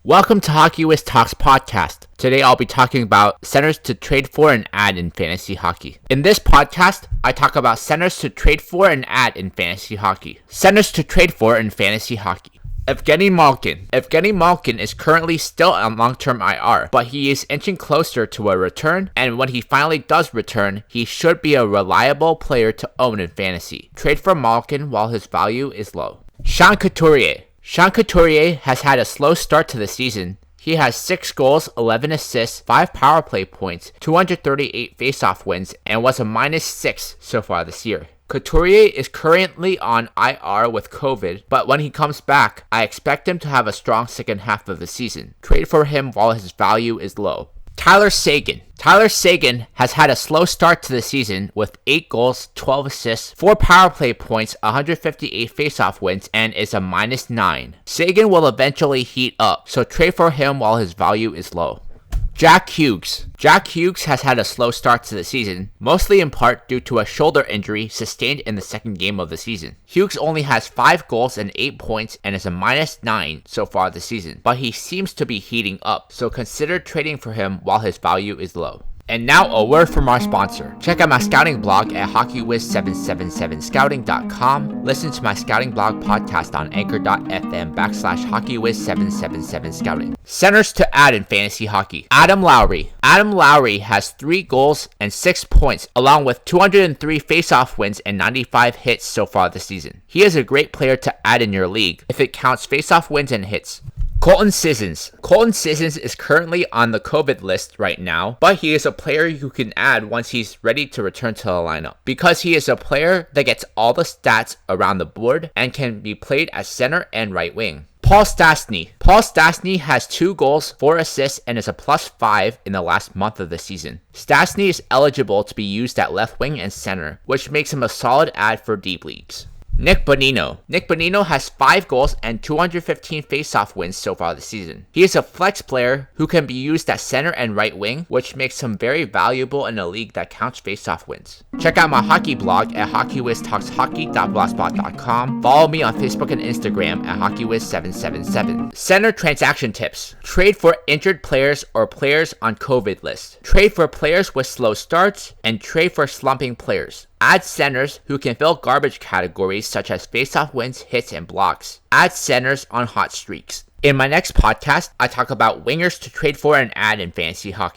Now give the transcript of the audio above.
Welcome to Hockey Wiz Talks podcast. Today I'll be talking about centers to trade for and add in fantasy hockey. In this podcast, I talk about centers to trade for and add in fantasy hockey. Centers to trade for in fantasy hockey. Evgeny Malkin. Evgeny Malkin is currently still on long-term IR, but he is inching closer to a return, and when he finally does return, he should be a reliable player to own in fantasy. Trade for Malkin while his value is low. Sean Couturier. Sean Couturier has had a slow start to the season. He has 6 goals, 11 assists, 5 power play points, 238 faceoff wins, and was a -6 so far this year. Couturier is currently on IR with COVID, but when he comes back, I expect him to have a strong second half of the season. Trade for him while his value is low. Tyler Sagan. Tyler Sagan has had a slow start to the season with 8 goals, 12 assists, 4 power play points, 158 faceoff wins, and is a -9. Sagan will eventually heat up, so trade for him while his value is low. Jack Hughes. Jack Hughes has had a slow start to the season, mostly in part due to a shoulder injury sustained in the second game of the season. Hughes only has 5 goals and 8 points and is a -9 so far this season, but he seems to be heating up, so consider trading for him while his value is low. And now a word from our sponsor. Check out my scouting blog at hockeywiz777scouting.com. Listen to my scouting blog podcast on anchor.fm/hockeywiz777scouting. Centers to add in fantasy hockey. Adam Lowry. Adam Lowry has 3 goals and 6 points, along with 203 faceoff wins and 95 hits so far this season. He is a great player to add in your league if it counts faceoff wins and hits. Colton Sissons. Colton Sissons is currently on the COVID list right now, but he is a player you can add once he's ready to return to the lineup, because he is a player that gets all the stats around the board and can be played as center and right wing. Paul Stastny. Paul Stastny has 2 goals, 4 assists, and is a +5 in the last month of the season. Stastny is eligible to be used at left wing and center, which makes him a solid add for deep leagues. Nick Bonino. Nick Bonino has 5 goals and 215 faceoff wins so far this season. He is a flex player who can be used at center and right wing, which makes him very valuable in a league that counts faceoff wins. Check out my hockey blog at hockeywiztalkshockey.blogspot.com. Follow me on Facebook and Instagram at hockeywiz777. Center transaction tips. Trade for injured players or players on COVID list. Trade for players with slow starts, and trade for slumping players. Add centers who can fill garbage categories such as faceoff wins, hits, and blocks. Add centers on hot streaks. In my next podcast, I talk about wingers to trade for and add in fantasy hockey.